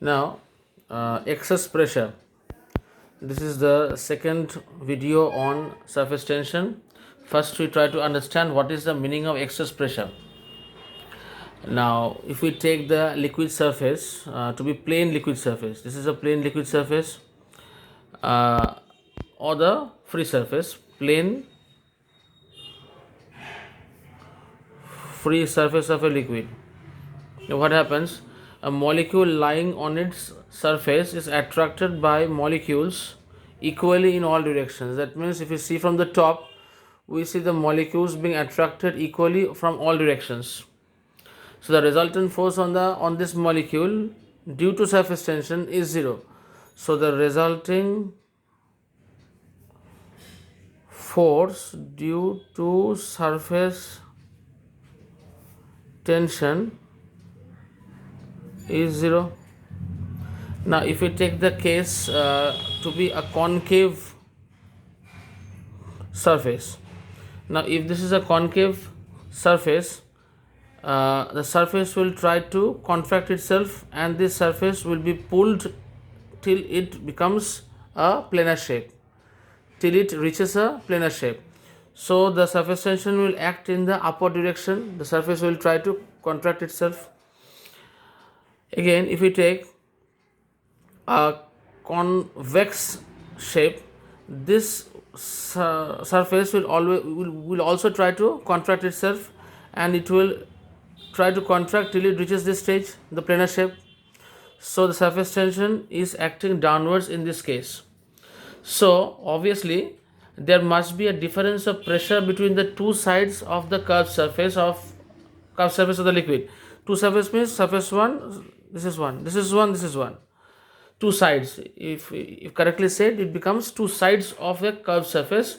Now, excess pressure. This is the second video on surface tension. First, we try to understand what is the meaning of excess pressure. Now, if we take the liquid surface to be plain liquid surface, this is a plain liquid surface, uh, or the free surface, plain free surface of a liquid. Now, what happens? A molecule lying on its surface is attracted by molecules equally in all directions. That means if you see from the top, we see the molecules being attracted equally from all directions. So the resultant force on this molecule due to surface tension is zero. So the resulting force due to surface tension is zero. Now, if we take the case to be a concave surface, now if this is a concave surface, the surface will try to contract itself, and this surface will be pulled till it becomes a planar shape, till it reaches a planar shape. So, the surface tension will act in the upward direction, the surface will try to contract itself. Again, if we take a convex shape, this surface will also try to contract itself, and it will try to contract till it reaches this stage, the planar shape. So the surface tension is acting downwards in this case. So obviously there must be a difference of pressure between the two sides of the curved surface of the liquid. Two surface means surface one, this is one, this is one, this is one. Two sides, if correctly said, it becomes two sides of a curved surface.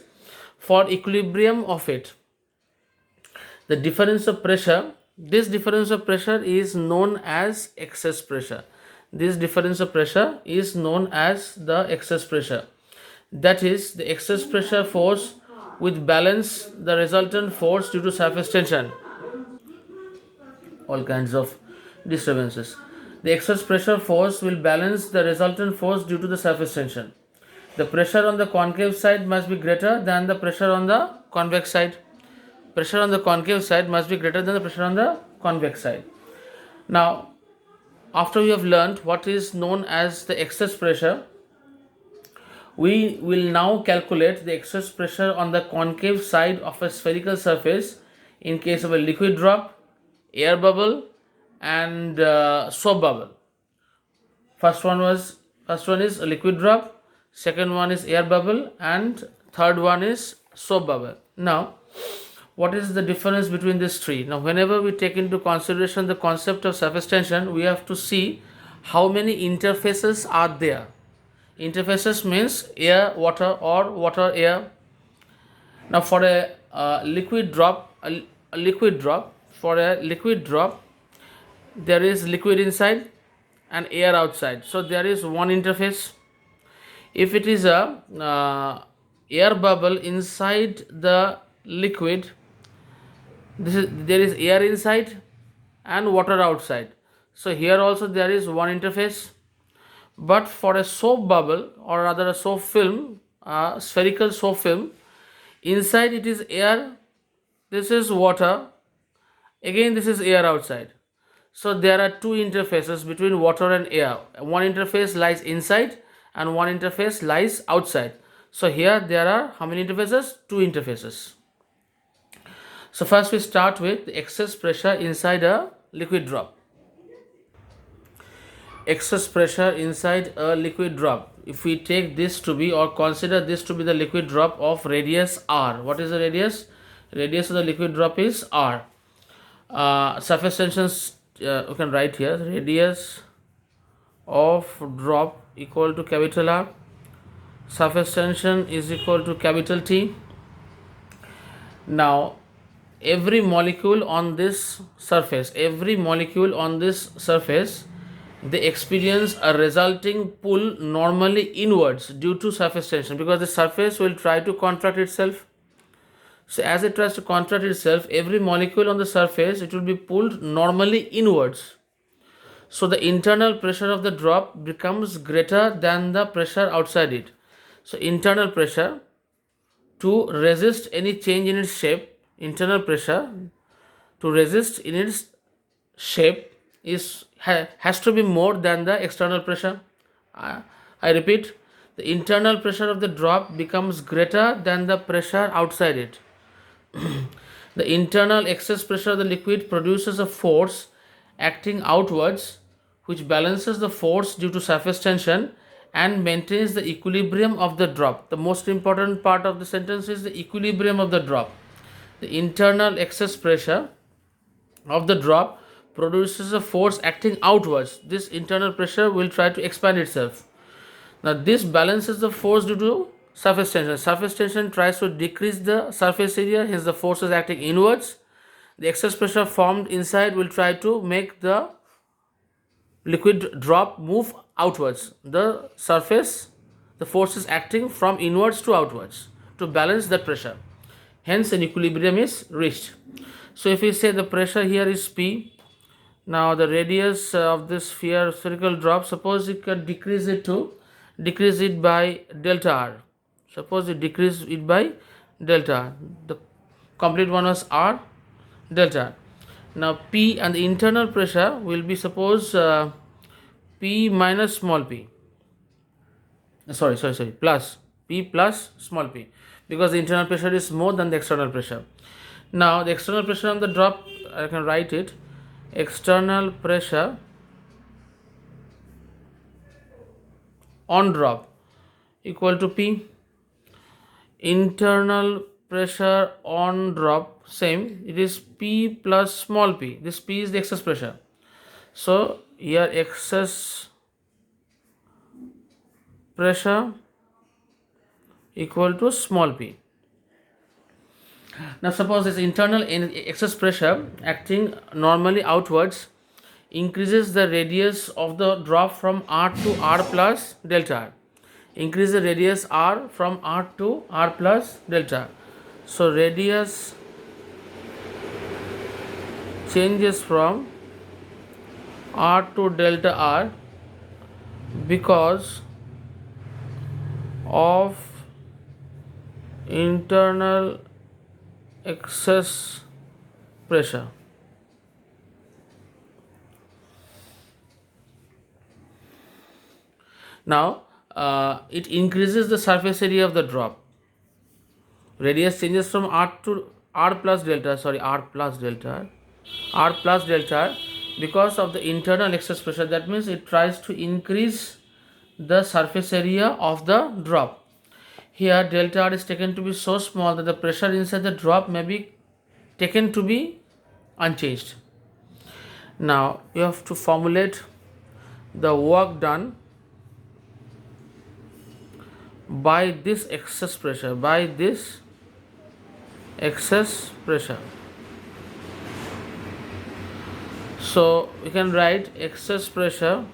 For equilibrium of it, the difference of pressure, this difference of pressure is known as excess pressure. This difference of pressure is known as the excess pressure. That is, the excess pressure force which balance the resultant force due to surface tension. All kinds of disturbances. The excess pressure force will balance the resultant force due to the surface tension. The pressure on the concave side must be greater than the pressure on the convex side. Pressure on the concave side must be greater than the pressure on the convex side. Now, after we have learned what is known as the excess pressure, we will now calculate the excess pressure on the concave side of a spherical surface in case of a liquid drop, air bubble, and soap bubble. First one is a liquid drop, second one is air bubble, and third one is soap bubble. Now, what is the difference between these three? Now, whenever we take into consideration the concept of surface tension, we have to see how many interfaces are there. Interfaces means air, water, or water, air. Now, for a liquid drop, for a liquid drop, there is liquid inside and air outside. So there is one interface. If it is a air bubble inside the liquid, there is air inside and water outside. So here also there is one interface. But for a soap bubble, or rather a soap film, spherical soap film, inside it is air, this is water, again this is air outside. So there are two interfaces between water and air. One interface lies inside and one interface lies outside. So here there are how many interfaces? Two interfaces. So first we start with the excess pressure inside a liquid drop. Excess pressure inside a liquid drop. If we take this to be, or consider this to be, the liquid drop of radius r. What is the radius? Radius of the liquid drop is r. Surface tensions, you can write here, radius of drop equal to capital R. Surface tension is equal to capital T. Now, every molecule on this surface, they experience a resulting pull normally inwards due to surface tension, because the surface will try to contract itself. So as it tries to contract itself, every molecule on the surface, it will be pulled normally inwards. So the internal pressure of the drop becomes greater than the pressure outside it. So internal pressure to resist any change in its shape, internal pressure to resist in its shape has to be more than the external pressure. I repeat, the internal pressure of the drop becomes greater than the pressure outside it. The internal excess pressure of the liquid produces a force acting outwards which balances the force due to surface tension and maintains the equilibrium of the drop. The most important part of the sentence is the equilibrium of the drop. The internal excess pressure of the drop produces a force acting outwards. This internal pressure will try to expand itself. Now, this balances the force due to surface tension. Surface tension tries to decrease the surface area, hence the force is acting inwards. The excess pressure formed inside will try to make the liquid drop move outwards. The surface, the force is acting from inwards to outwards to balance that pressure. Hence, an equilibrium is reached. So, if we say the pressure here is P, now the radius of this spherical drop, suppose you can decrease it by delta r. Suppose you decrease it by delta r. The complete one was r delta r. Now P and the internal pressure will be suppose P minus small p. Sorry, plus P plus small p, because the internal pressure is more than the external pressure. Now the external pressure on the drop, I can write it, external pressure on drop equal to P. Internal pressure on drop, same, it is P plus small p. This P is the excess pressure. So here excess pressure equal to small p. Now suppose this internal excess pressure acting normally outwards increases the radius of the drop from r to r plus delta r. Increase the radius r from r to r plus delta r. So radius changes from r to delta r because of internal excess pressure. Now it increases the surface area of the drop. Radius changes from r to r plus delta r because of the internal excess pressure. That means it tries to increase the surface area of the drop. Here delta r is taken to be so small that the pressure inside the drop may be taken to be unchanged. Now you have to formulate the work done by this excess pressure, So we can write excess pressure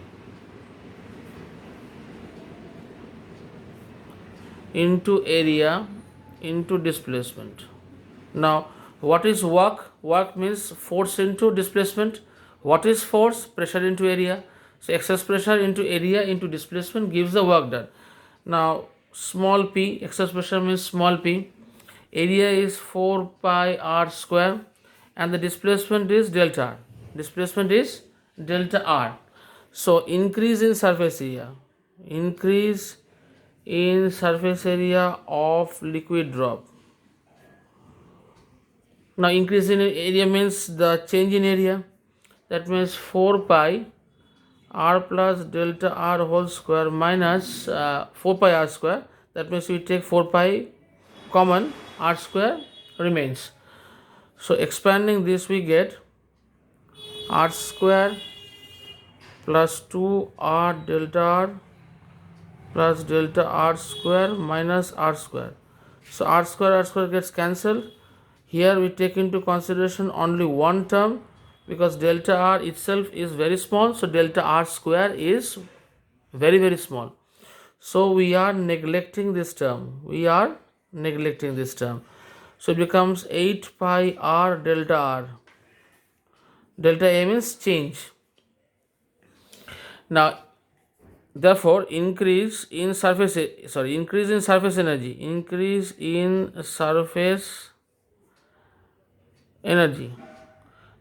into area into displacement. Now what is work? Work means force into displacement. What is force? Pressure into area. So excess pressure into area into displacement gives the work done. Now small p, excess pressure means small p, area is 4 pi r square and the displacement is delta r. So increase in surface area of liquid drop. Now increase in area means the change in area, that means 4 pi r plus delta r whole square minus 4 pi r square. That means we take 4 pi common, r square remains. So expanding this we get r square plus 2 r delta r plus delta r square minus r square. So r square gets cancelled. Here we take into consideration only one term because delta r itself is very small, so delta r square is very small. So we are neglecting this term. So it becomes 8 pi r delta r. Delta a means change. Now, therefore, increase in surface energy,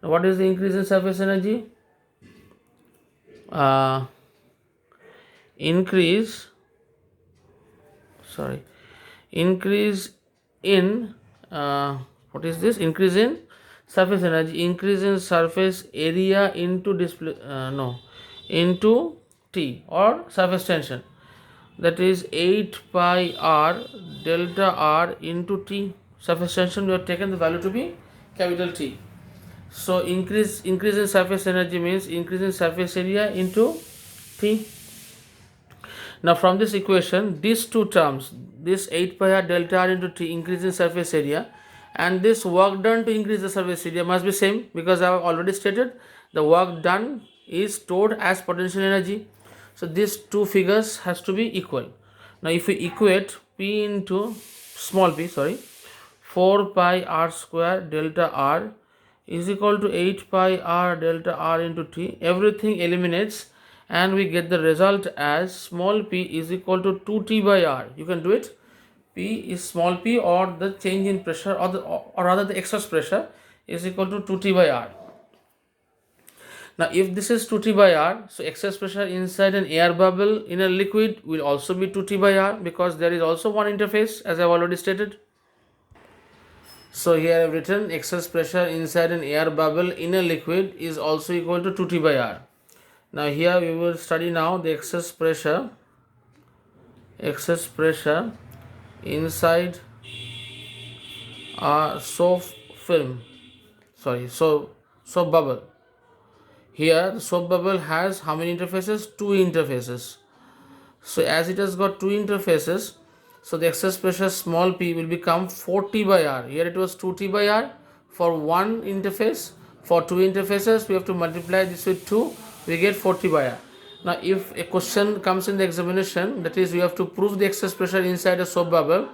Now, what is the increase in surface energy? uh, increase sorry increase in what is this? Increase in surface energy, increase in surface area into display no into T, or surface tension, that is 8 pi r delta r into T. Surface tension, we have taken the value to be capital T. So increase in surface energy means increase in surface area into T. Now from this equation, these two terms, this 8 pi r delta r into T, increase in surface area, and this work done to increase the surface area must be same, because I have already stated the work done is stored as potential energy. So these two figures has to be equal. Now if we equate P into small p, 4 pi r square delta r is equal to 8 pi r delta r into T, everything eliminates, and we get the result as small p is equal to 2T by r. You can do it. P is small p, or the change in pressure, or rather the excess pressure, is equal to 2T by r. Now if this is 2T by r, so excess pressure inside an air bubble in a liquid will also be 2T by r, because there is also one interface, as I have already stated. So here I have written excess pressure inside an air bubble in a liquid is also equal to 2T by r. Now here we will study now the excess pressure inside a soap bubble. Here the soap bubble has how many interfaces? Two interfaces. So as it has got two interfaces, so the excess pressure small p will become 4T by r. Here it was 2T by r for one interface. For two interfaces we have to multiply this with 2, we get 4T by r. Now if a question comes in the examination, that is, you have to prove the excess pressure inside a soap bubble,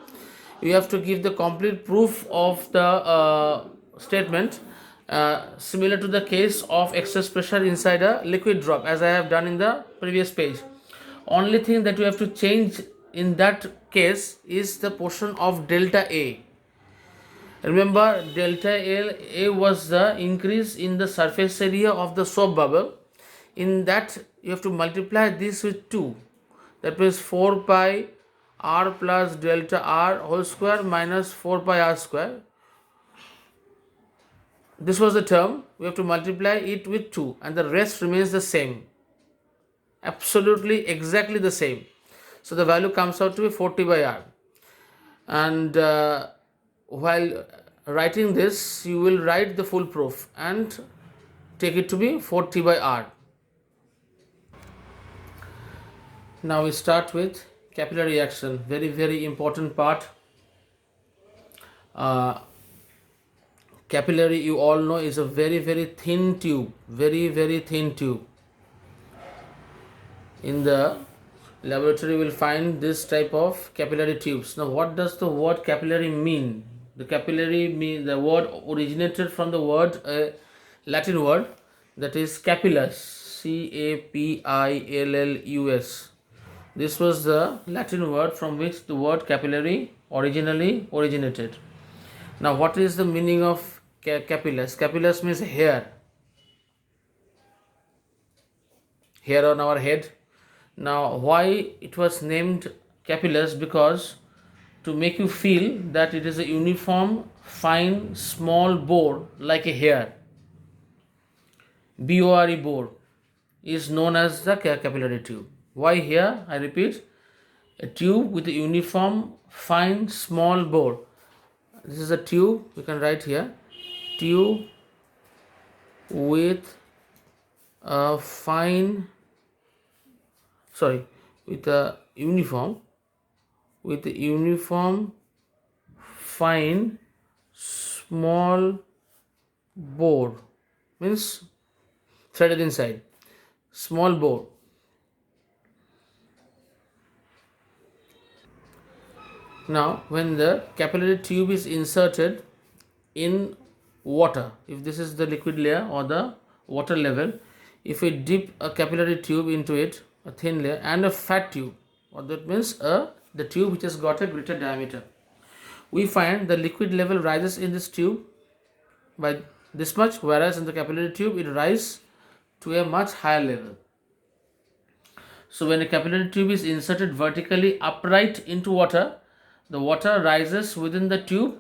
you have to give the complete proof of the statement, similar to the case of excess pressure inside a liquid drop, as I have done in the previous page. Only thing that you have to change in that case is the portion of delta A. Remember, delta A was the increase in the surface area of the soap bubble. In that you have to multiply this with 2, that means 4 pi r plus delta r whole square minus 4 pi r square. This was the term, we have to multiply it with 2, and the rest remains the same, absolutely exactly the same. So the value comes out to be 4T by r. And while writing this, you will write the full proof and take it to be 4T by r. Now we start with capillary action, very important part. Capillary, you all know, is a very thin tube, very thin tube. In the laboratory, will find this type of capillary tubes. Now what does the word capillary mean? The capillary mean, the word originated from the word Latin word, that is capillus, Capillus. This was the Latin word from which the word capillary originally originated. Now what is the meaning of capillus? Capillus means hair on our head. Now why it was named capillus? Because to make you feel that it is a uniform, fine, small bore like a hair. Bore bore is known as the capillary tube. Why here? I repeat, a tube with a uniform, fine, small bore. This is a tube, we can write here, tube with a uniform, fine, small bore, means threaded inside, small bore. Now when the capillary tube is inserted in water, if this is the liquid layer or the water level, if we dip a capillary tube into it, a thin layer, and a fat tube, what that means, the tube which has got a greater diameter, we find the liquid level rises in this tube by this much, whereas in the capillary tube it rises to a much higher level. So when a capillary tube is inserted vertically upright into water, the water rises within the tube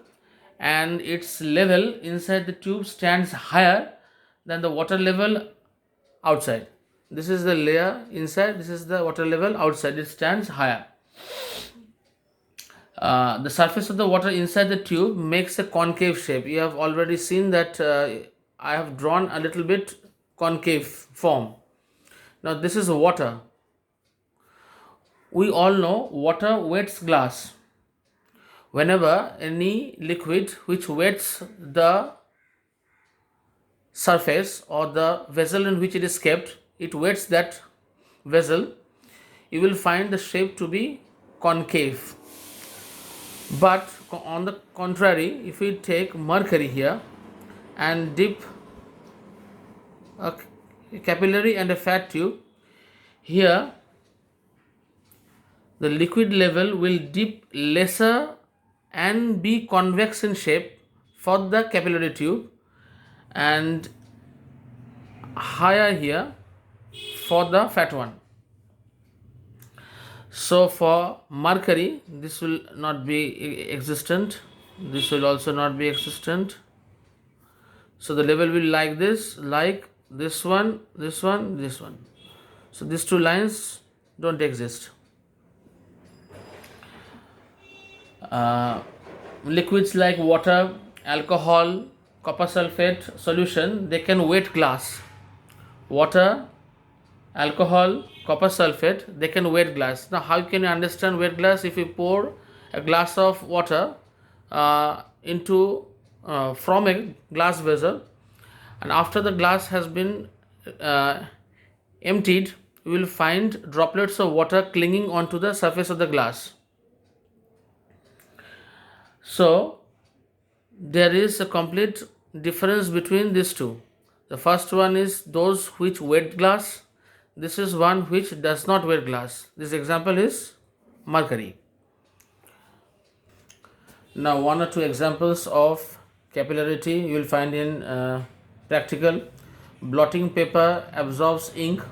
and its level inside the tube stands higher than the water level outside. This is the layer inside, this is the water level outside, it stands higher. The surface of the water inside the tube makes a concave shape. You have already seen that I have drawn a little bit concave form. Now this is water. We all know water wets glass. Whenever any liquid which wets the surface or the vessel in which it is kept, it wets that vessel, you will find the shape to be concave. But on the contrary, if we take mercury here and dip a capillary and a fat tube, here the liquid level will dip lesser and be convex in shape for the capillary tube and higher here for the fat one. So for mercury, this will not be existent, this will also not be existent. So the level will like this one, this one, this one. So these two lines don't exist. Liquids like water, alcohol, copper sulfate solution, they can wet glass. Water, alcohol, copper sulfate, they can wet glass. Now how can you understand wet glass? If you pour a glass of water into from a glass vessel, and after the glass has been emptied, you will find droplets of water clinging onto the surface of the glass. So there is a complete difference between these two. The first one is those which wet glass. This is one which does not wet glass. This example is mercury. Now one or two examples of capillarity you will find in practical. Blotting paper absorbs ink,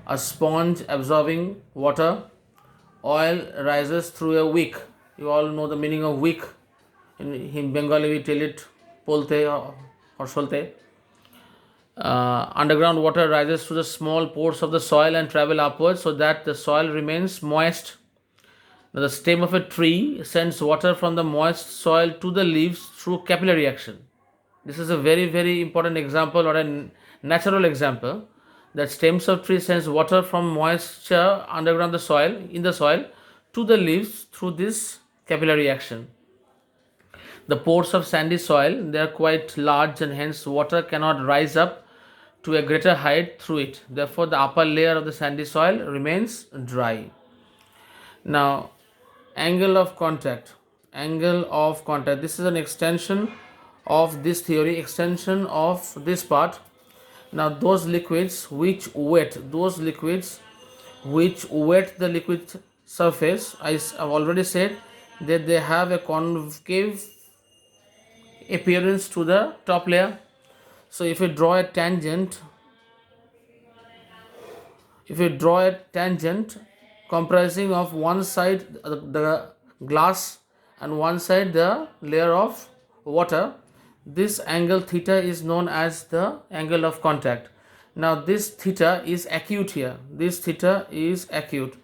a sponge absorbing water, oil rises through a wick. You all know the meaning of wick. In Bengali we tell it polte or solte. Underground water rises through the small pores of the soil and travel upwards so that the soil remains moist. Now the stem of a tree sends water from the moist soil to the leaves through capillary action. This is a very, very important example or a natural example that stems of tree sends water from moisture underground the soil, in the soil, to the leaves through this capillary action. The pores of sandy soil, they are quite large and hence water cannot rise up to a greater height through it. Therefore, the upper layer of the sandy soil remains dry. Now, angle of contact. Angle of contact. This is an extension of this theory, extension of this part. Now, those liquids which wet the liquid surface, I have already said that they have a concave appearance to the top layer. So if you draw a tangent comprising of one side the glass and one side the layer of water, this angle theta is known as the angle of contact. Now this theta is acute here, this theta is acute.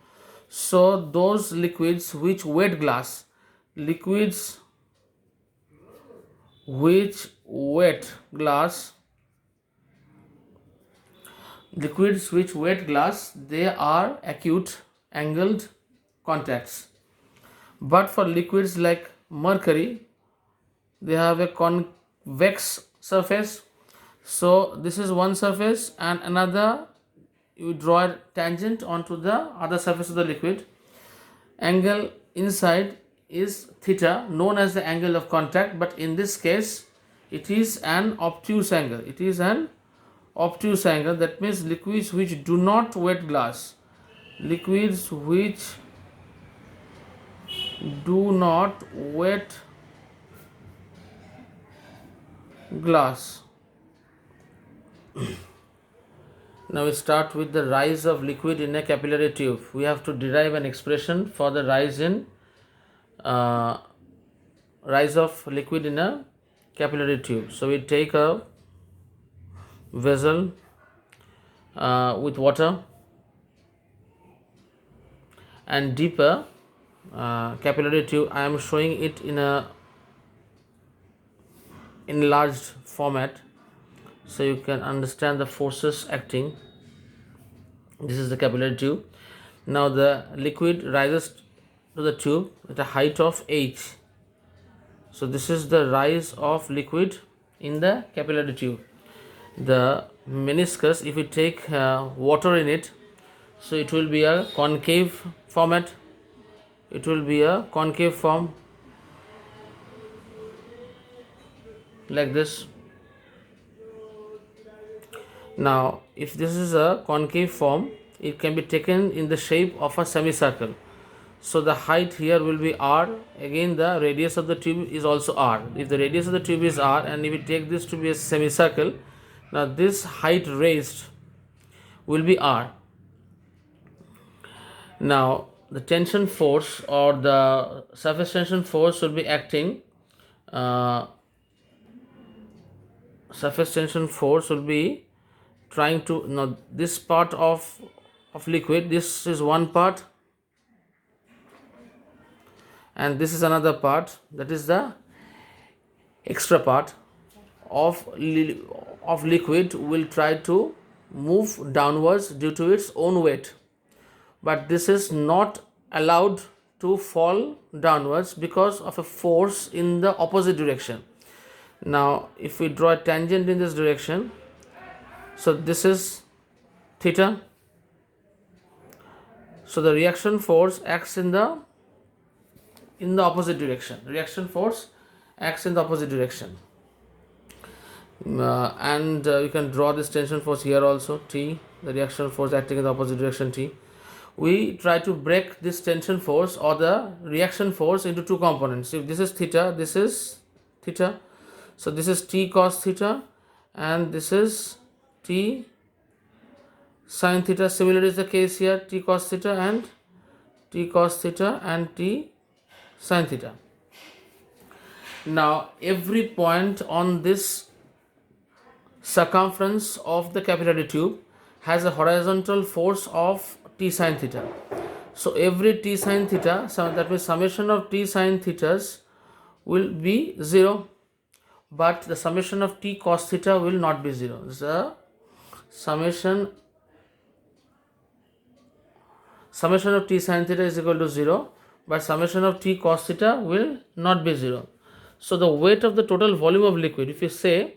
So those liquids which wet glass, liquids which wet glass, they are acute angled contacts. But for liquids like mercury, they have a convex surface. So this is one surface and another, you draw a tangent onto the other surface of the liquid. Angle inside is theta, known as the angle of contact, but in this case it is an obtuse angle. It is an obtuse angle, that means liquids which do not wet glass. Liquids which do not wet glass. Now we start with the rise of liquid in a capillary tube. We have to derive an expression for the rise of liquid in a capillary tube. So we take a vessel with water and deeper capillary tube. I am showing it in a enlarged format so you can understand the forces acting. This is the capillary tube. Now the liquid rises to the tube at a height of h. So this is the rise of liquid in the capillary tube. The meniscus, if we take water in it, so it will be a concave format. It will be a concave form like this. Now if this is a concave form, it can be taken in the shape of a semicircle. So the height here will be r. Again the radius of the tube is also r. If the radius of the tube is r, and if we take this to be a semicircle, now this height raised will be r. Now the tension force or the surface tension force will be acting. Surface tension force will be trying to, now this part of liquid, this is one part and this is another part, that is the extra part of liquid will try to move downwards due to its own weight, but this is not allowed to fall downwards because of a force in the opposite direction. Now if we draw a tangent in this direction, so this is theta, so the reaction force acts in the opposite direction. Reaction force acts in the opposite direction. And you can draw this tension force here also, T, the reaction force acting in the opposite direction, T. We try to break this tension force or the reaction force into two components. If this is theta, this is theta. So this is T cos theta and this is T sin theta. Similarly is the case here, T cos theta and T cos theta and T sin theta. Now every point on this circumference of the capillary tube has a horizontal force of T sin theta. So every T sin theta, so that means summation of T sin thetas will be 0, but the summation of T cos theta will not be 0. The summation of T sin theta is equal to 0, but summation of T cos theta will not be 0. So the weight of the total volume of liquid, if you say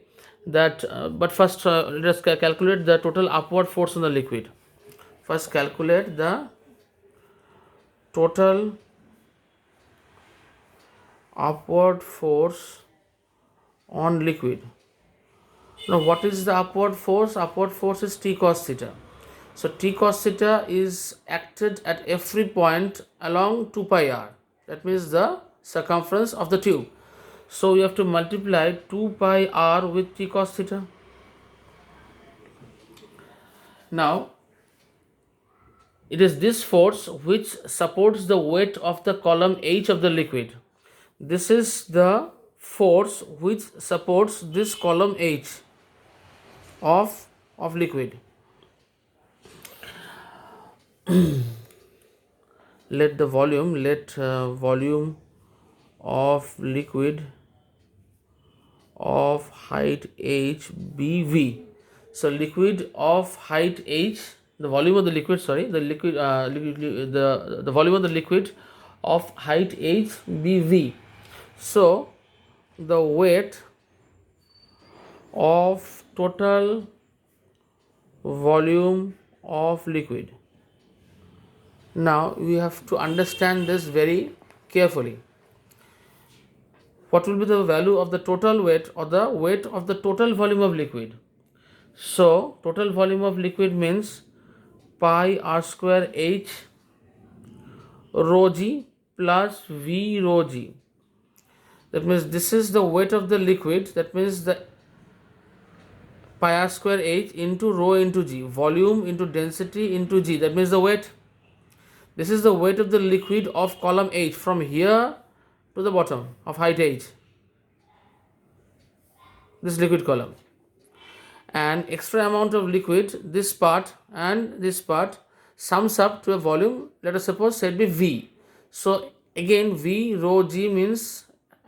that, but first let us calculate the total upward force on the liquid. First calculate the total upward force on liquid. Now what is the upward force? Upward force is T cos theta. So T cos theta is acted at every point along 2 pi r. That means the circumference of the tube. So we have to multiply 2 pi r with T cos theta. Now it is this force which supports the weight of the column H of the liquid. This is the force which supports this column H of liquid. Let volume of liquid of height h be V. So liquid of height h, the volume of the liquid, the volume of the liquid of height h be V. So the weight of total volume of liquid. Now we have to understand this very carefully. What will be the value of the total weight or the weight of the total volume of liquid? So total volume of liquid means pi r square h rho g plus v rho g. That means this is the weight of the liquid. That means the pi r square h into rho into g, volume into density into g. That means the weight. This is the weight of the liquid of column H from here to the bottom of height H. This liquid column. And extra amount of liquid, this part and this part, sums up to a volume, let us suppose said be V. So again V rho g means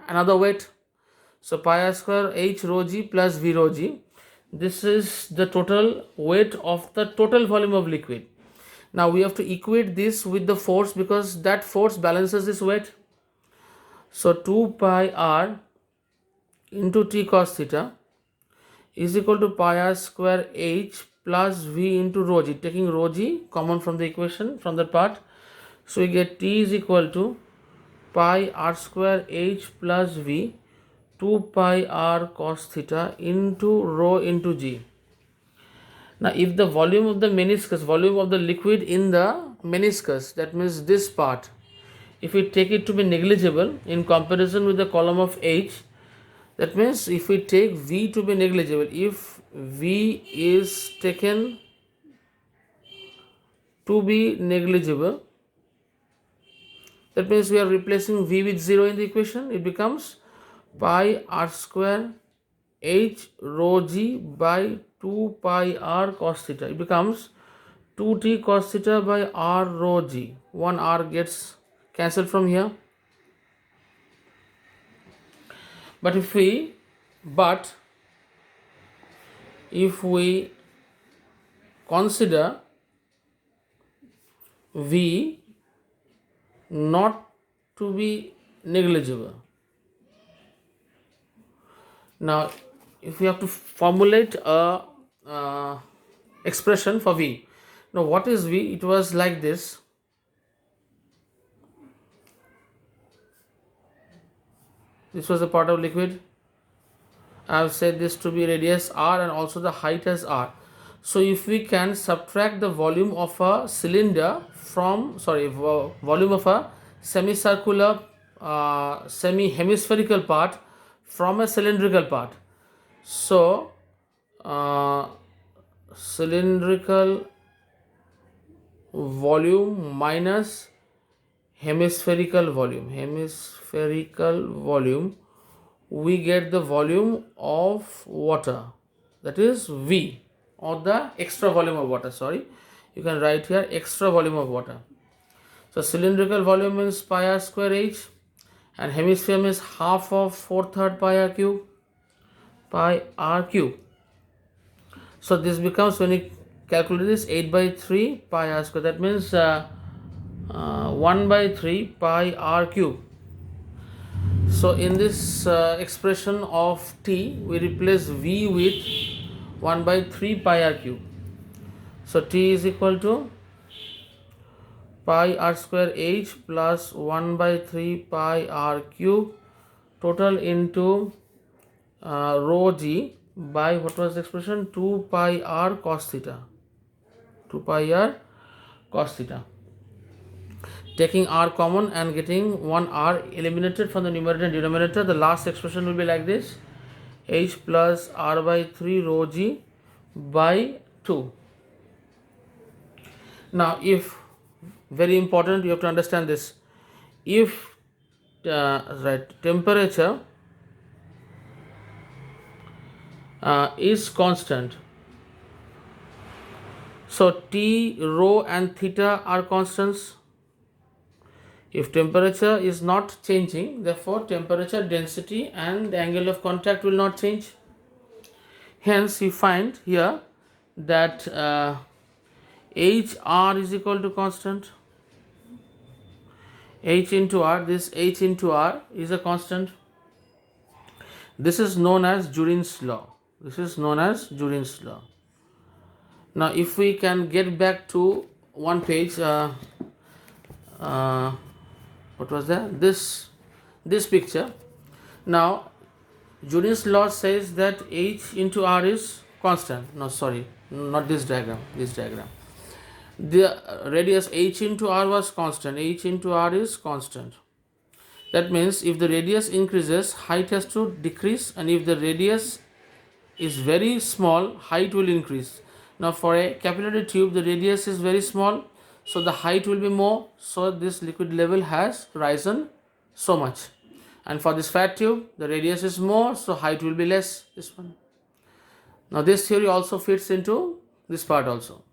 another weight. So pi r square h rho g plus V rho g. This is the total weight of the total volume of liquid. Now we have to equate this with the force because that force balances this weight. So 2 pi r into t cos theta is equal to pi r square h plus v into rho g, taking rho g common from the equation from that part. So we get t is equal to pi r square h plus v 2 pi r cos theta into rho into g. Now if the volume of the meniscus, volume of the liquid in the meniscus, that means this part, if we take it to be negligible in comparison with the column of H, that means if we take V to be negligible, if V is taken to be negligible, that means we are replacing V with 0 in the equation. It becomes pi r square h rho g by 2 pi r cos theta. It becomes 2t cos theta by r rho g. One r gets cancelled from here. But if we consider V not to be negligible. Now if we have to formulate a expression for V. Now what is V? It was like this. This was a part of liquid. I have said this to be radius r and also the height as r. So if we can subtract the volume of a cylinder from, volume of a semicircular, semi-hemispherical part from a cylindrical part. So cylindrical volume minus hemispherical volume, we get the volume of water, that is V, or the extra volume of water. You can write here extra volume of water. So cylindrical volume means pi r square h, and hemisphere is half of 4/3 pi r cube. So this becomes, when you calculate this, 8/3 pi r square. That means 1/3 pi r cube. So in this expression of t, we replace V with 1/3 pi r cube. So t is equal to pi r square h plus 1/3 pi r cube total into rho g by, what was the expression, 2 pi r cos theta. 2 pi r cos theta. Taking r common and getting one r eliminated from the numerator and denominator, the last expression will be like this: h plus r/3 rho g by 2. Now if, very important, you have to understand this, if temperature is constant, so T, rho and theta are constants. If temperature is not changing, therefore temperature, density and the angle of contact will not change. Hence you find here that HR is equal to constant. H into R, this H into R is a constant. This is known as Jourin's law. Now if we can get back to one page, what was that? This picture. Now Jourin's law says that H into R is constant. No, sorry, not this diagram. This diagram. The radius h into r was constant. H into r is constant. That means if the radius increases, height has to decrease, and if the radius is very small, height will increase. Now for a capillary tube, the radius is very small, so the height will be more, so this liquid level has risen so much. And for this fat tube, the radius is more, so height will be less, this one. Now this theory also fits into this part also.